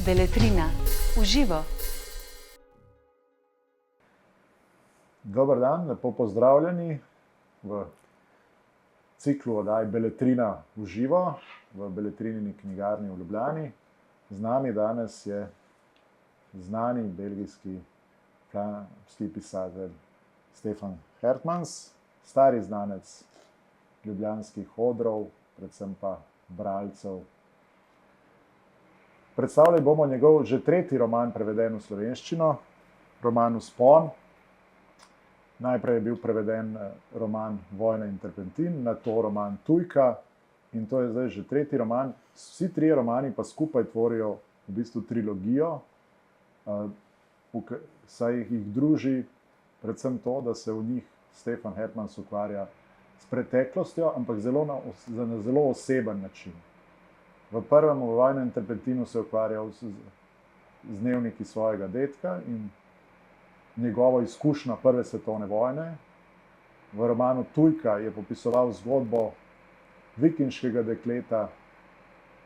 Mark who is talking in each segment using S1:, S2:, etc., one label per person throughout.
S1: Beletrina, v živo.
S2: Dober dan, lepo pozdravljeni v ciklu oddaj Beletrina v živo v Beletrinini knjigarni v Ljubljani. Z nami danes je znani belgijski flamski pisatelj Stefan Hertmans, stari znanec ljubljanskih odrov, predvsem pa bralcev. Predstavljali bomo njegov že tretji roman preveden v slovenščino, roman Vzpon. Najprej je bil preveden roman Vojna in terpentin, nato roman Tujka in to je zdaj že tretji roman. Vsi trije romani pa skupaj tvorijo v bistvu trilogijo, saj jih druži predvsem to, da se v njih Stefan Hertmans ukvarja s preteklostjo, ampak na zelo oseben način. V prvem, v Vojnem in terpentinu, se je ukvarjal z dnevniki svojega dedka in njegovo izkušnjo prve svetovne vojne. V romanu Tujka je popisoval zgodbo vikinškega dekleta,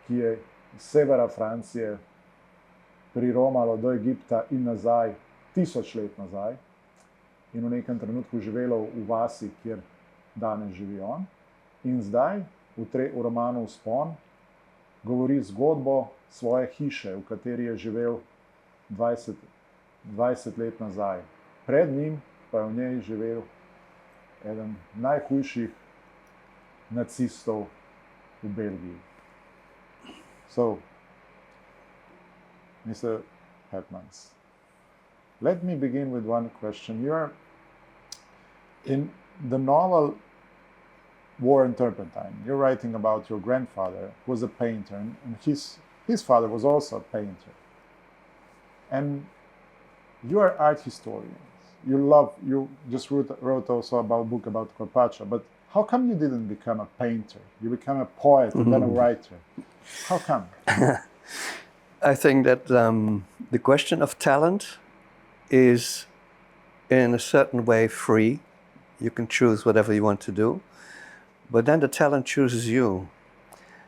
S2: ki je iz severa Francije priromalo do Egipta in nazaj, 1000 let nazaj, in v nekem trenutku živelo v vasi, kjer danes živi on. In zdaj, v romanu Vzpon, govori zgodbo svoje hiše, v kateri je živel 20 let nazaj. Pred njim pa je v njej živel eden najhujših nacistov v Belgiji. So, Mr. Hertmans, let me begin with one question. In the novel War and Turpentine, you're writing about your grandfather, who was a painter, and his father was also a painter. And you are art historians. You just wrote also about a book about Carpaccio, but how come you didn't become a painter? You became a poet and then a writer. How come?
S3: I think that the question of talent is in a certain way free. You can choose whatever you want to do, but then the talent chooses you.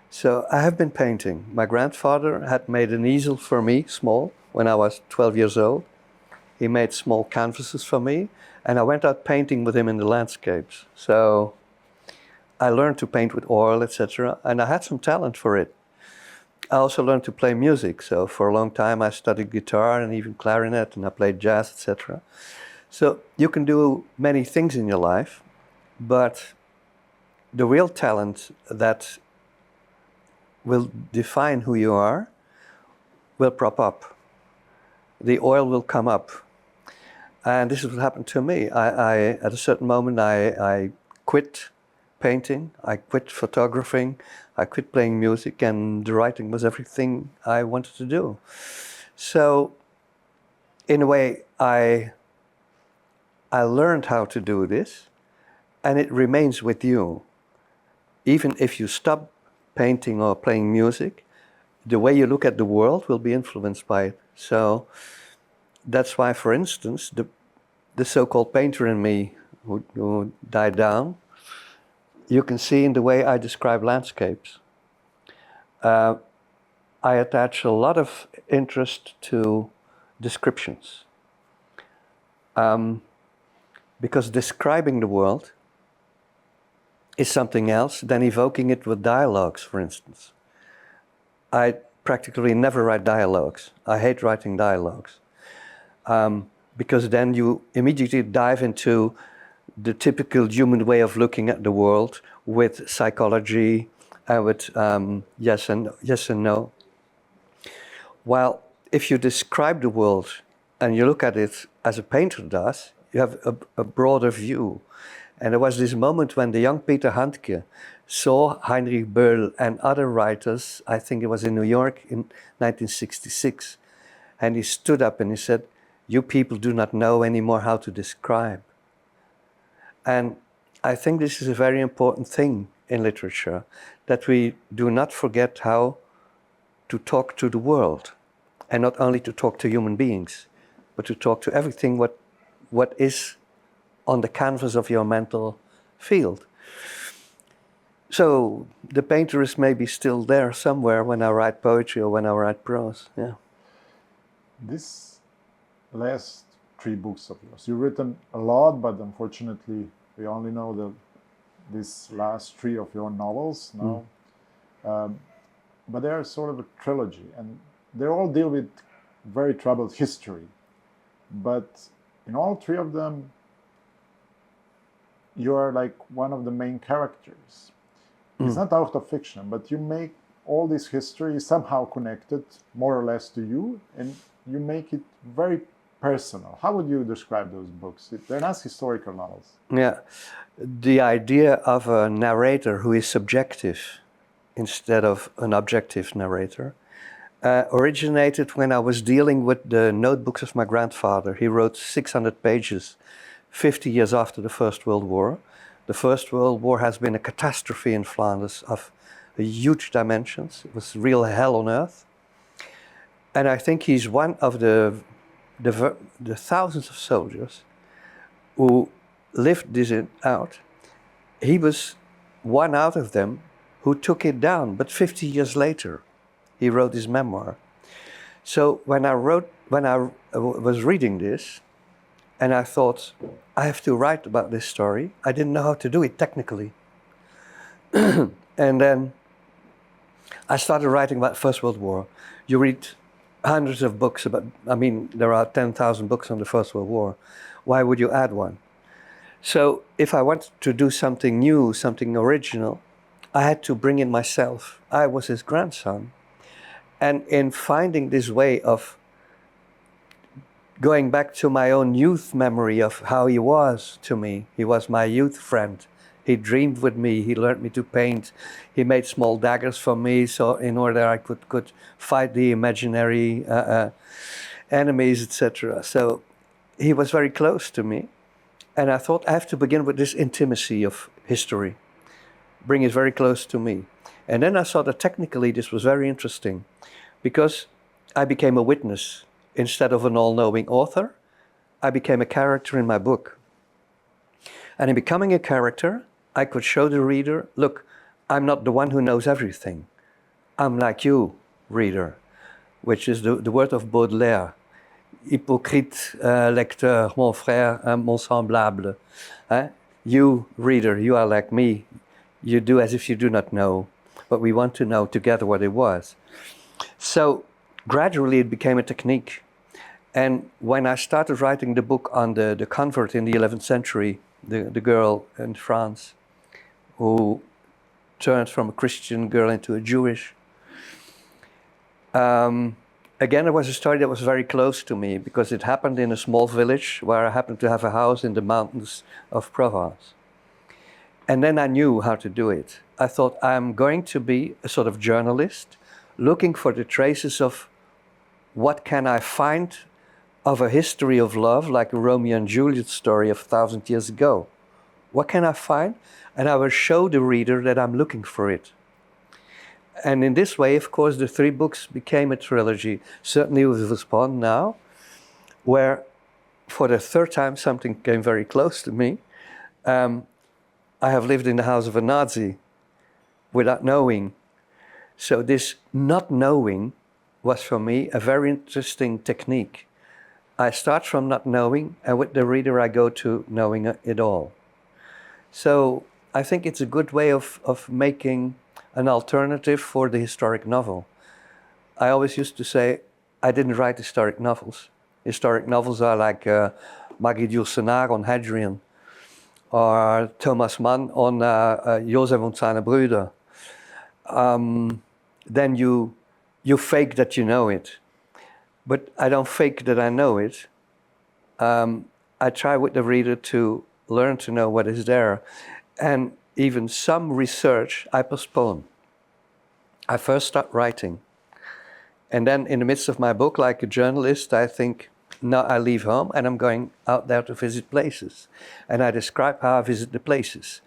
S3: So I have been painting. My grandfather had made an easel for me, small, when I was 12 years old. He made small canvases for me, and I went out painting with him in the landscapes. So I learned to paint with oil, etc., and I had some talent for it. I also learned to play music. So for a long time I studied guitar and even clarinet, and I played jazz, etc. So you can do many things in your life, but the real talent that will define who you are will prop up. The oil will come up. And this is what happened to me. At a certain moment, I quit painting, I quit photographing, I quit playing music, and the writing was everything I wanted to do. So, in a way, I learned how to do this, and it remains with you. Even if you stop painting or playing music, the way you look at the world will be influenced by it. So that's why, for instance, the so-called painter in me who died down, you can see in the way I describe landscapes. I attach a lot of interest to descriptions. Because describing the world is something else than evoking it with dialogues, for instance. I practically never write dialogues. I hate writing dialogues. Because then you immediately dive into the typical human way of looking at the world with psychology and with yes and no. While if you describe the world and you look at it as a painter does, you have a broader view. And there was this moment when the young Peter Handke saw Heinrich Böll and other writers, I think it was in New York in 1966, and he stood up and he said, "You people do not know anymore how to describe." And I think this is a very important thing in literature, that we do not forget how to talk to the world, and not only to talk to human beings, but to talk to everything what is on the canvas of your mental field. So the painter is maybe still there somewhere when I write poetry or when I write prose. Yeah.
S2: This last 3 books of yours, you've written a lot, but unfortunately we only know these last 3 of your novels now. But they are sort of a trilogy, and they all deal with very troubled history. But in all 3 of them, you are like one of the main characters. It's not out of fiction, but you make all this history somehow connected more or less to you, and you make it very personal. How would you describe those books? They're not historical novels.
S3: Yeah, the idea of a narrator who is subjective instead of an objective narrator originated when I was dealing with the notebooks of my grandfather. He wrote 600 pages 50 years after the First World War. The First World War has been a catastrophe in Flanders of huge dimensions. It was real hell on earth. And I think he's one of the thousands of soldiers who lived this out. He was one out of them who took it down, but 50 years later, he wrote his memoir. So when I was reading this, and I thought, I have to write about this story. I didn't know how to do it technically. And then I started writing about First World War. You read hundreds of books about, there are 10,000 books on the First World War. Why would you add one? So if I wanted to do something new, something original, I had to bring in myself. I was his grandson. And in finding this way of going back to my own youth memory of how he was to me, he was my youth friend. He dreamed with me, he learned me to paint. He made small daggers for me, so in order I could fight the imaginary enemies, etc. So he was very close to me. And I thought I have to begin with this intimacy of history, bring it very close to me. And then I saw that technically this was very interesting because I became a witness. Instead of an all-knowing author, I became a character in my book. And in becoming a character, I could show the reader, look, I'm not the one who knows everything. I'm like you, reader, which is the word of Baudelaire. Hypocrite lecteur, mon frère, mon semblable. You, reader, you are like me. You do as if you do not know, but we want to know together what it was. So gradually it became a technique. And when I started writing the book on the convert in the 11th century, the girl in France who turned from a Christian girl into a Jewish, again, it was a story that was very close to me because it happened in a small village where I happened to have a house in the mountains of Provence. And then I knew how to do it. I thought I'm going to be a sort of journalist looking for the traces of what can I find of a history of love, like a Romeo and Juliet story of 1,000 years ago. What can I find? And I will show the reader that I'm looking for it. And in this way, of course, the 3 books became a trilogy, certainly with Vzpon now, where for the 3rd time something came very close to me. I have lived in the house of a Nazi without knowing. So this not knowing was for me a very interesting technique. I start from not knowing, and with the reader I go to knowing it all. So I think it's a good way of making an alternative for the historic novel. I always used to say, I didn't write historic novels. Historic novels are like Maggie Dulcenaar on Hadrian, or Thomas Mann on Josef und seine Brüder. Then you fake that you know it. But I don't fake that I know it. I try with the reader to learn to know what is there. And even some research I postpone. I first start writing. And then in the midst of my book, like a journalist, I think, now I leave home and I'm going out there to visit places. And I describe how I visit the places.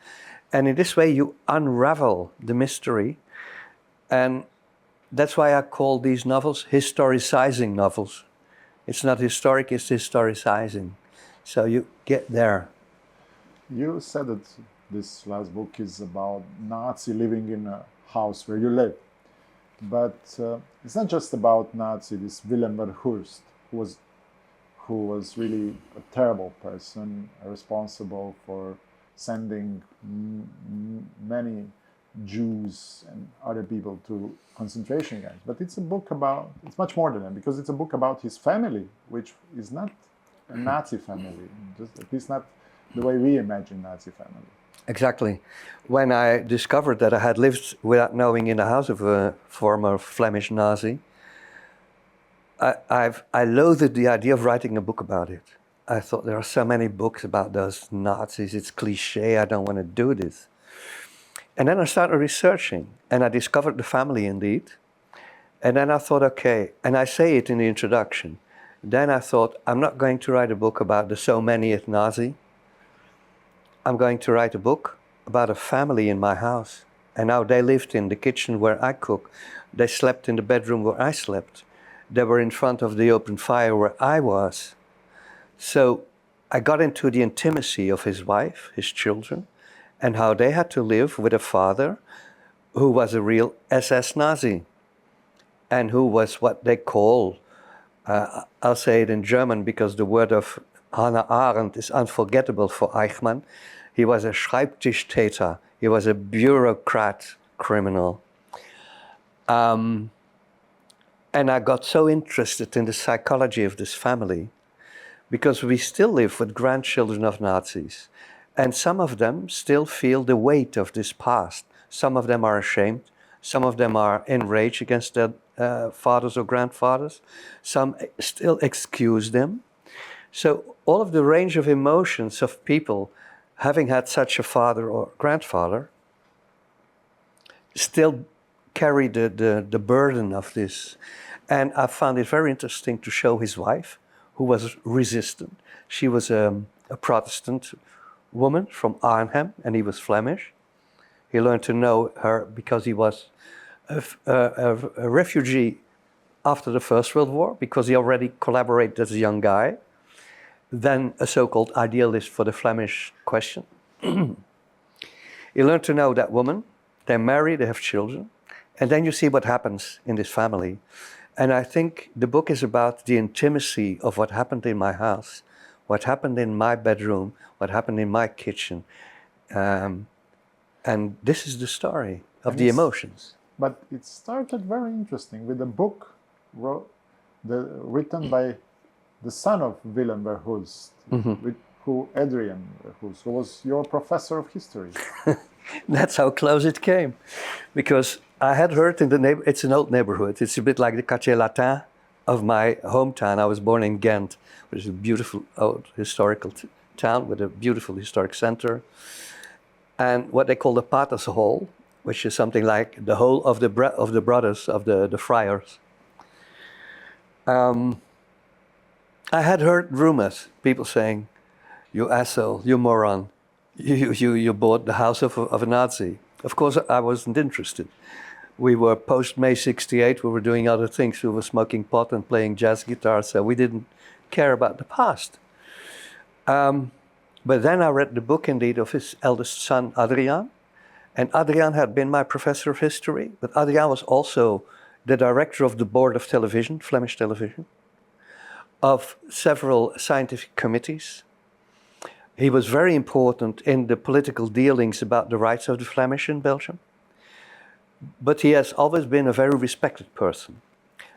S3: And in this way you unravel the mystery. And that's why I call these novels historicizing novels. It's not historic, it's historicizing. So you get there.
S2: You said that this last book is about Nazi living in a house where you live. But it's not just about Nazi, this Willem Verhulst. who was really a terrible person, responsible for sending many Jews and other people to concentration camps. But it's it's much more than that, because it's a book about his family, which is not a Nazi family, at least not the way we imagine Nazi family.
S3: Exactly. When I discovered that I had lived without knowing in the house of a former Flemish Nazi, I loathed the idea of writing a book about it. I thought there are so many books about those Nazis, it's cliche, I don't want to do this. And then I started researching, and I discovered the family indeed. And then I thought, okay, and I say it in the introduction, then I thought, I'm not going to write a book about the so many at Nazi. I'm going to write a book about a family in my house. And how they lived in the kitchen where I cook. They slept in the bedroom where I slept. They were in front of the open fire where I was. So I got into the intimacy of his wife, his children, and how they had to live with a father who was a real SS Nazi and who was what they call, I'll say it in German because the word of Hannah Arendt is unforgettable for Eichmann. He was a Schreibtischtäter. He was a bureaucrat criminal. And I got so interested in the psychology of this family because we still live with grandchildren of Nazis. And some of them still feel the weight of this past. Some of them are ashamed. Some of them are enraged against their fathers or grandfathers. Some still excuse them. So all of the range of emotions of people having had such a father or grandfather still carry the burden of this. And I found it very interesting to show his wife, who was resistant. She was a Protestant woman from Arnhem, and he was Flemish. He learned to know her because he was a refugee after the First World War, because he already collaborated as a young guy, then a so-called idealist for the Flemish question. He learned to know that woman, they marry, they have children, and then you see what happens in this family. And I think the book is about the intimacy of what happened in my house, what happened in my bedroom, what happened in my kitchen. And this is the story of the emotions.
S2: But it started very interesting with a book written by the son of Willem Verhulst, Adrian Verhulst, who was your professor of history.
S3: That's how close it came. Because I had heard in the neighborhood, it's an old neighborhood, it's a bit like the Quartier Latin of my hometown. I was born in Gent, which is a beautiful old historical town with a beautiful historic center. And what they call the Paters Hall, which is something like the hall of the brothers, of the friars. I had heard rumors, people saying, you asshole, you moron, you bought the house of a Nazi. Of course, I wasn't interested. We were post-May 68, we were doing other things. We were smoking pot and playing jazz guitar, so we didn't care about the past. But then I read the book, indeed, of his eldest son, Adriaan. And Adriaan had been my professor of history, but Adriaan was also the director of the board of television, Flemish television, of several scientific committees. He was very important in the political dealings about the rights of the Flemish in Belgium. But he has always been a very respected person.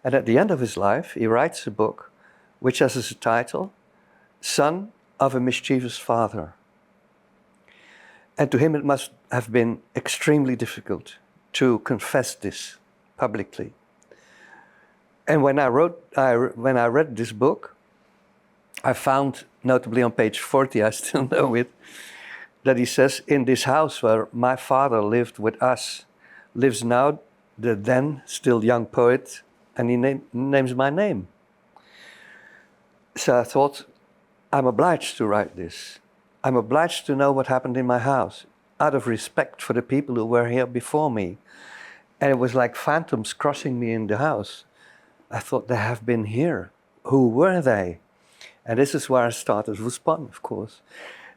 S3: And at the end of his life, he writes a book which has as a title, Son of a Mischievous Father. And to him it must have been extremely difficult to confess this publicly. And when I read this book, I found, notably on page 40, I still know it, that he says, in this house where my father lived with us, lives now the then still young poet, and he names my name. So I thought, I'm obliged to write this. I'm obliged to know what happened in my house, out of respect for the people who were here before me. And it was like phantoms crossing me in the house. I thought, they have been here. Who were they? And this is where I started Vzpon, of course.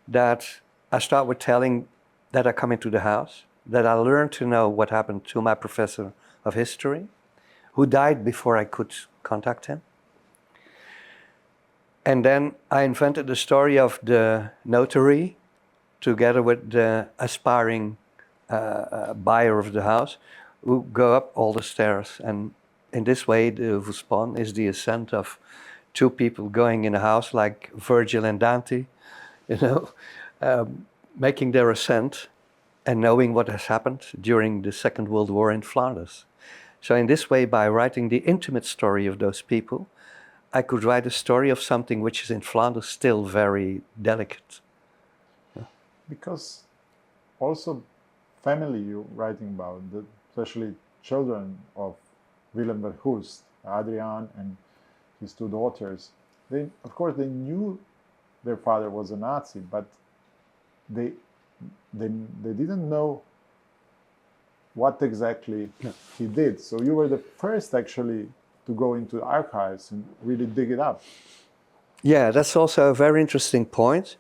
S3: That I start with telling that I come into the house, that I learned to know what happened to my professor of history, who died before I could contact him. And then I invented the story of the notary together with the aspiring buyer of the house who go up all the stairs. And in this way, the Vzpon is the ascent of two people going in a house like Virgil and Dante, you know, making their ascent and knowing what has happened during the Second World War in Flanders. So in this way, by writing the intimate story of those people, I could write a story of something which is in Flanders still very delicate.
S2: Because also family you're writing about, especially children of Willem Verhulst, Adriaan and his two daughters, they, of course, they knew their father was a Nazi, but they didn't know what exactly he did. So you were the first actually to go into the archives and really dig it up.
S3: Yeah, that's also a very interesting point.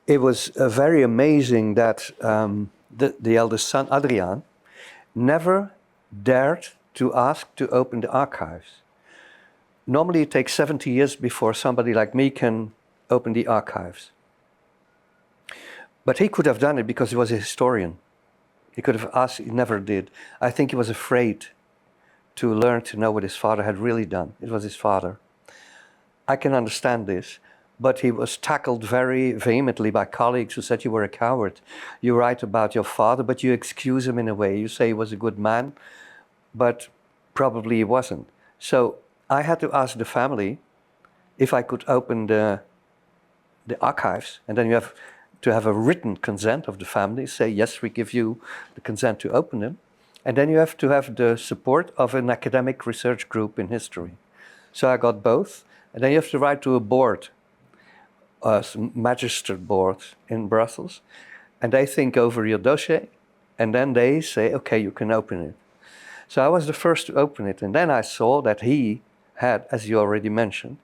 S3: It was very amazing that the eldest son, Adriaan, never dared to ask to open the archives. Normally it takes 70 years before somebody like me can open the archives. But he could have done it because he was a historian. He could have asked, he never did. I think he was afraid to learn to know what his father had really done. It was his father. I can understand this, but he was tackled very vehemently by colleagues who said, you were a coward. You write about your father, but you excuse him in a way. You say he was a good man, but probably he wasn't. So I had to ask the family if I could open the archives, and then you have to have a written consent of the family, say, yes, we give you the consent to open them. And then you have to have the support of an academic research group in history. So I got both. And then you have to write to a board, a magistrate board in Brussels. And they think over your dossier. And then they say, okay, you can open it. So I was the first to open it. And then I saw that he had, as you already mentioned,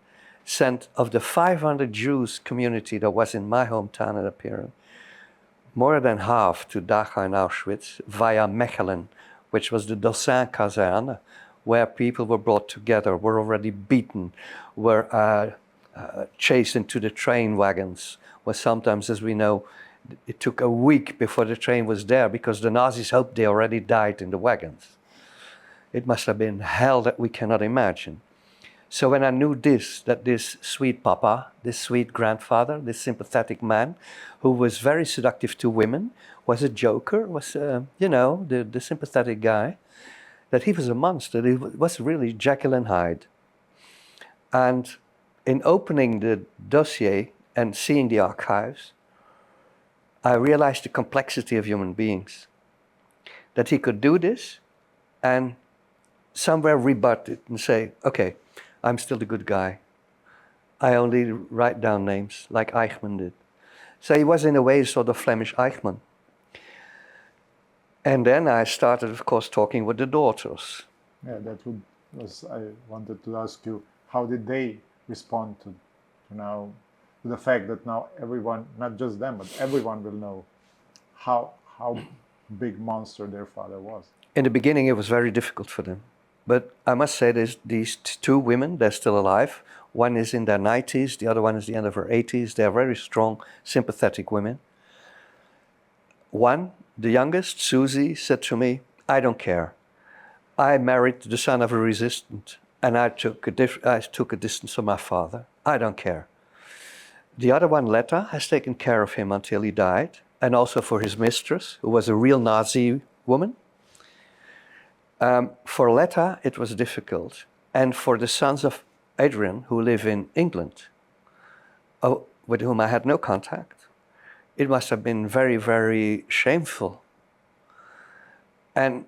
S3: sent of the 500 Jews community that was in my hometown at that period, more than half to Dachau and Auschwitz via Mechelen, which was the Dossin Kaserne, where people were brought together, were already beaten, were chased into the train wagons, where sometimes, as we know, it took a week before the train was there because the Nazis hoped they already died in the wagons. It must have been hell that we cannot imagine. So when I knew this, that this sweet papa, this sweet grandfather, this sympathetic man, who was very seductive to women, was a joker, was, you know, the sympathetic guy, that he was a monster. He was really Jekyll and Hyde. And in opening the dossier and seeing the archives, I realized the complexity of human beings. That he could do this and somewhere rebut it and say, okay, I'm still the good guy. I only write down names like Eichmann did. So he was in a way sort of Flemish Eichmann. And then I started, of course, talking with the daughters.
S2: Yeah, I wanted to ask you, how did they respond to the fact that now everyone, not just them, but everyone will know how big monster their father was?
S3: In the beginning, it was very difficult for them. But I must say these two women, they're still alive. One is in their 90s, the other one is the end of her 80s. They're very strong, sympathetic women. One, the youngest, Susie, said to me, I don't care. I married the son of a resistant and I took a distance from my father. I don't care. The other one, Letta, has taken care of him until he died, and also for his mistress, who was a real Nazi woman. For Letta, it was difficult. And for the sons of Adriaan, who live in England, with whom I had no contact, it must have been very, very shameful. And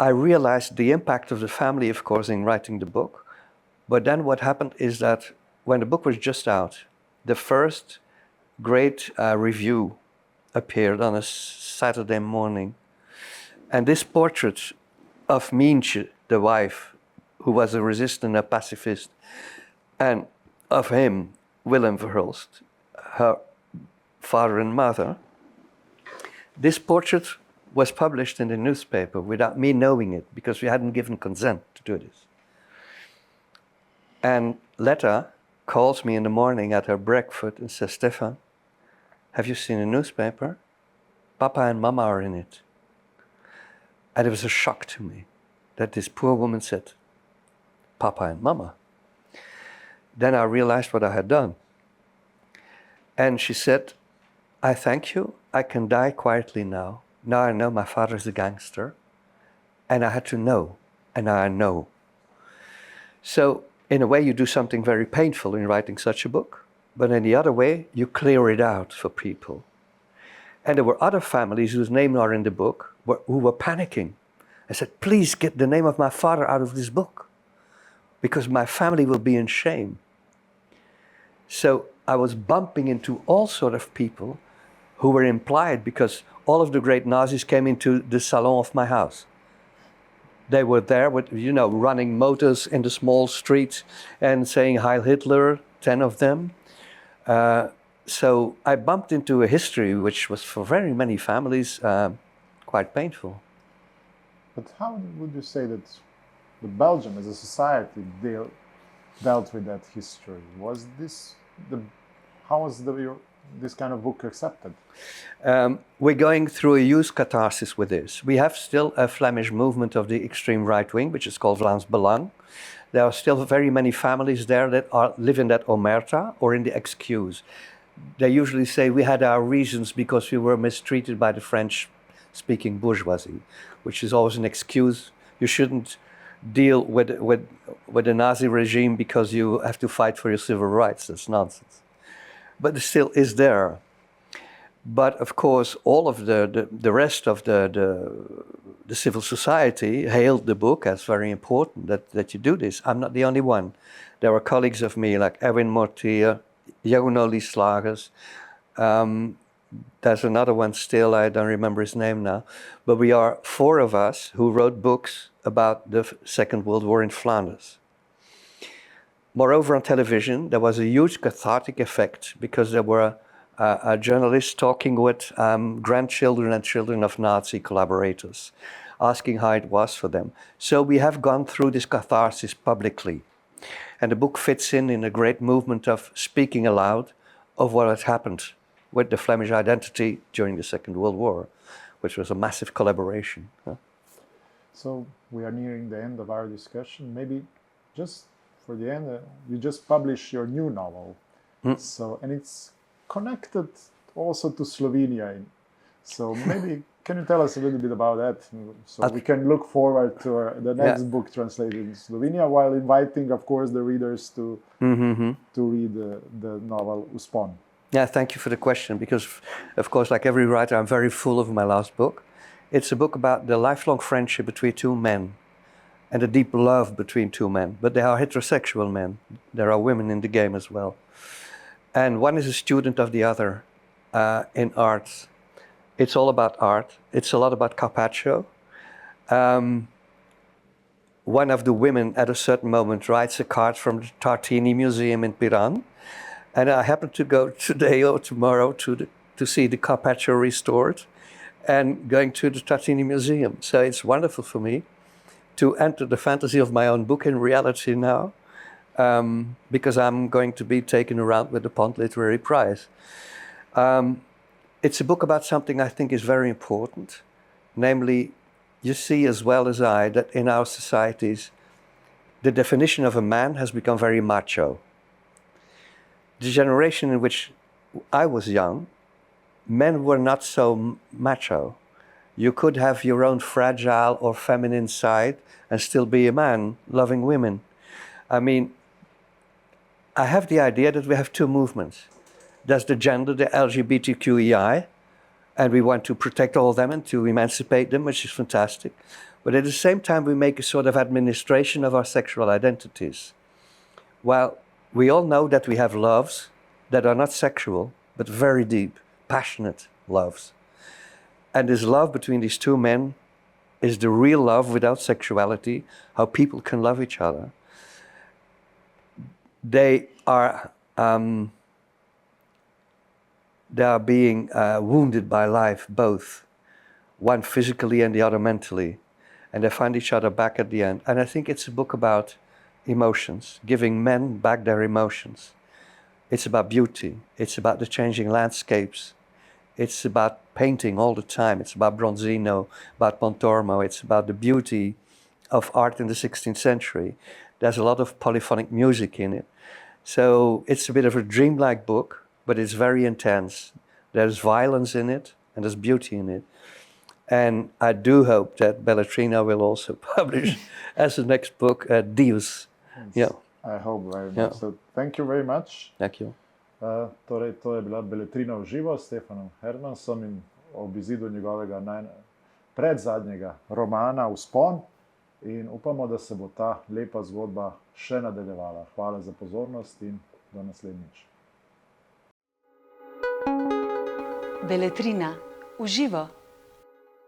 S3: I realized the impact of the family, of course, in writing the book. But then what happened is that when the book was just out, the first great review appeared on a Saturday morning. And this portrait of Mientje, the wife, who was a resistant, a pacifist, and of him, Willem Verhulst, her father and mother, this portrait was published in the newspaper without me knowing it, because we hadn't given consent to do this. And Letta calls me in the morning at her breakfast and says, Stefan, have you seen a newspaper? Papa and Mama are in it. And it was a shock to me that this poor woman said, Papa and Mama. Then I realized what I had done. And she said, I thank you. I can die quietly now. Now I know my father's a gangster. And I had to know. And now I know. So, in a way, you do something very painful in writing such a book. But in the other way, you clear it out for people. And there were other families whose names are in the book who were panicking. I said, please get the name of my father out of this book, because my family will be in shame. So I was bumping into all sort of people who were implied, because all of the great Nazis came into the salon of my house. They were there with, running motors in the small streets and saying Heil Hitler, 10 of them. So I bumped into a history which was for very many families quite painful.
S2: But how would you say that the Belgium as a society dealt with that history? How was this kind of book accepted?
S3: We're going through a huge catharsis with this. We have still a Flemish movement of the extreme right wing, which is called Vlaams Belang. There are still very many families there that live in that omerta or in the excuse. They usually say we had our reasons because we were mistreated by the French-speaking bourgeoisie, which is always an excuse. You shouldn't deal with the Nazi regime because you have to fight for your civil rights. That's nonsense. But it still is there. But of course, all of the rest of the civil society hailed the book as very important that you do this. I'm not the only one. There were colleagues of me like Erwin Mortier, Jeroen Slagers. There's another one still, I don't remember his name now. But we are 4 of us who wrote books about the Second World War in Flanders. Moreover, on television, there was a huge cathartic effect because there were journalists talking with grandchildren and children of Nazi collaborators, asking how it was for them. So we have gone through this catharsis publicly. And the book fits in a great movement of speaking aloud of what had happened with the Flemish identity during the Second World War, which was a massive collaboration.
S2: So we are nearing the end of our discussion. Maybe just for the end, you just published your new novel. And it's connected also to Slovenia. So maybe can you tell us a little bit about that, so we can look forward to the next book translated in Slovenia, while inviting, of course, the readers to read the novel Vzpon.
S3: Yeah, thank you for the question, because, of course, like every writer, I'm very full of my last book. It's a book about the lifelong friendship between 2 men and a deep love between 2 men. But they are heterosexual men. There are women in the game as well. And one is a student of the other in art. It's all about art. It's a lot about Carpaccio. One of the women at a certain moment writes a card from the Tartini Museum in Piran. And I happen to go today or tomorrow to see the Carpaccio restored and going to the Tartini Museum. So it's wonderful for me to enter the fantasy of my own book in reality now, because I'm going to be taken around with the PONT Literary Prize. It's a book about something I think is very important. Namely, you see as well as I that in our societies, the definition of a man has become very macho. The generation in which I was young, men were not so macho. You could have your own fragile or feminine side and still be a man loving women. I mean, I have the idea that we have 2 movements. There's the gender, the LGBTQEI, and we want to protect all of them and to emancipate them, which is fantastic. But at the same time, we make a sort of administration of our sexual identities. While we all know that we have loves that are not sexual, but very deep, passionate loves. And this love between these 2 men is the real love without sexuality, how people can love each other. They are being wounded by life, both, one physically and the other mentally, and they find each other back at the end. And I think it's a book about emotions, giving men back their emotions. It's about beauty. It's about the changing landscapes. It's about painting all the time. It's about Bronzino, about Pontormo. It's about the beauty of art in the 16th century. There's a lot of polyphonic music in it. So it's a bit of a dreamlike book, but it's very intense. There's violence in it, and there's beauty in it. And I do hope that Beletrina will also publish as the next book, Dios. Yeah.
S2: I hope very much.
S3: Yeah.
S2: So thank you very much.
S3: Thank you.
S2: Torej, to je bila Beletrina v živo s Stefanom Hertmansom in ob izidu njegovega predzadnjega romana Vzpon. In upamo, da se bo ta lepa zgodba še nadaljevala. Hvala za pozornost in do naslednjič.
S1: Beletrina v živo.